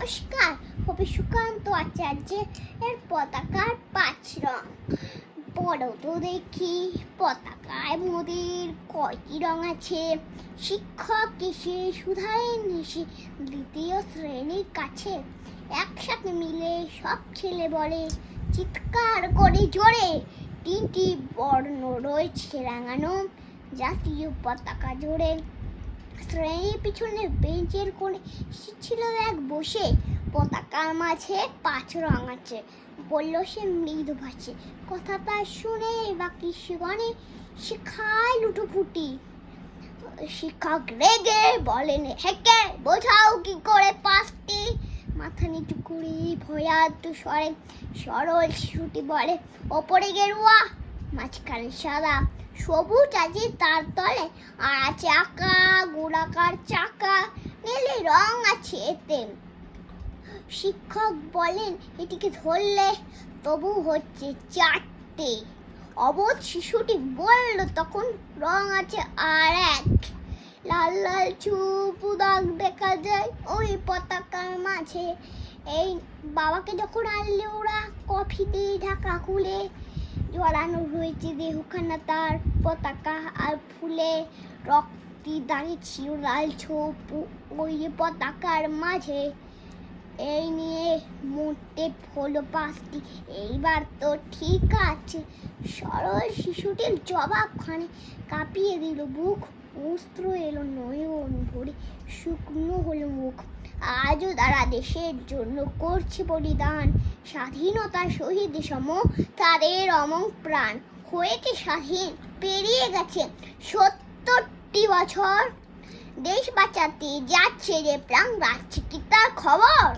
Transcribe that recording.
নমস্কার, কবি সুকান্ত আচার্যের পতাকার 5 রং। পড়ো তো দেখি পতাকায় মোদের কয়টি রং আছে। শিক্ষক এসে শুধায়েন হেসে দ্বিতীয় শ্রেণীর কাছে। একসাথে মিলে সব ছেলে বলে চিৎকার করে জোরে, 3টি বর্ণ রয়েছে রাঙানো জাতীয় পতাকা জোরে। শ্রেণীর পিছনে বেঞ্চের কোণে ছিল এক বসে, পতাকার মাঝে 5 রং আছে, বলল সে মৃদু ভাষে। কথাটা শুনে বাকি শিগনে শিখায় লুটোপুটি। শিক্ষক রেগে বলেন হেকে, বোঝাও কি করে 5টি। মাথা নিচু করে ভয়ার্ত স্বরে সরল শিশুটি বলে, ওপরে গেরুয়া, মাঝখানে সাদা, সবুজ আছে তার তলে, আর আছে আঁকা গোলাকার চাকা, নীলে রং আছে এতে। শিক্ষক বলেন এটিকে ধরলে তবু হচ্ছে 4টে। অবোধ শিশুটি বলল তখন রং আছে আর এক। লাল লাল চুপ দাগ দেখা যায় ওই পতাকার মাঝে। এই বাবাকে যখন আনলে ওরা কফি দিয়ে ঢাকা খুলে, জড়ানো রয়েছে দেহখানা তার পতাকা আর ফুলে। রক্তি দাঁড়িয়ে ছিল লাল ছোপ ওই পতাকার মাঝে। এই নিয়ে মোটে হলো 5টি, এইবার তো ঠিক আছে। সরল শিশুটির জবাবখানে কাঁপিয়ে দিল বুক, অস্ত্র এলো নয়ন ভরে, শুকনো হলো মুখ। আজও তারা দেশের জন্য করছে বলিদান, স্বাধীনতা শহীদ সম তাদের অমর প্রাণ। হয়েছে স্বাধীন, পেরিয়ে গেছে 70টি বছর, দেশ বাঁচাতে যাচ্ছে যে প্রাণ, রাখছে কি তার খবর।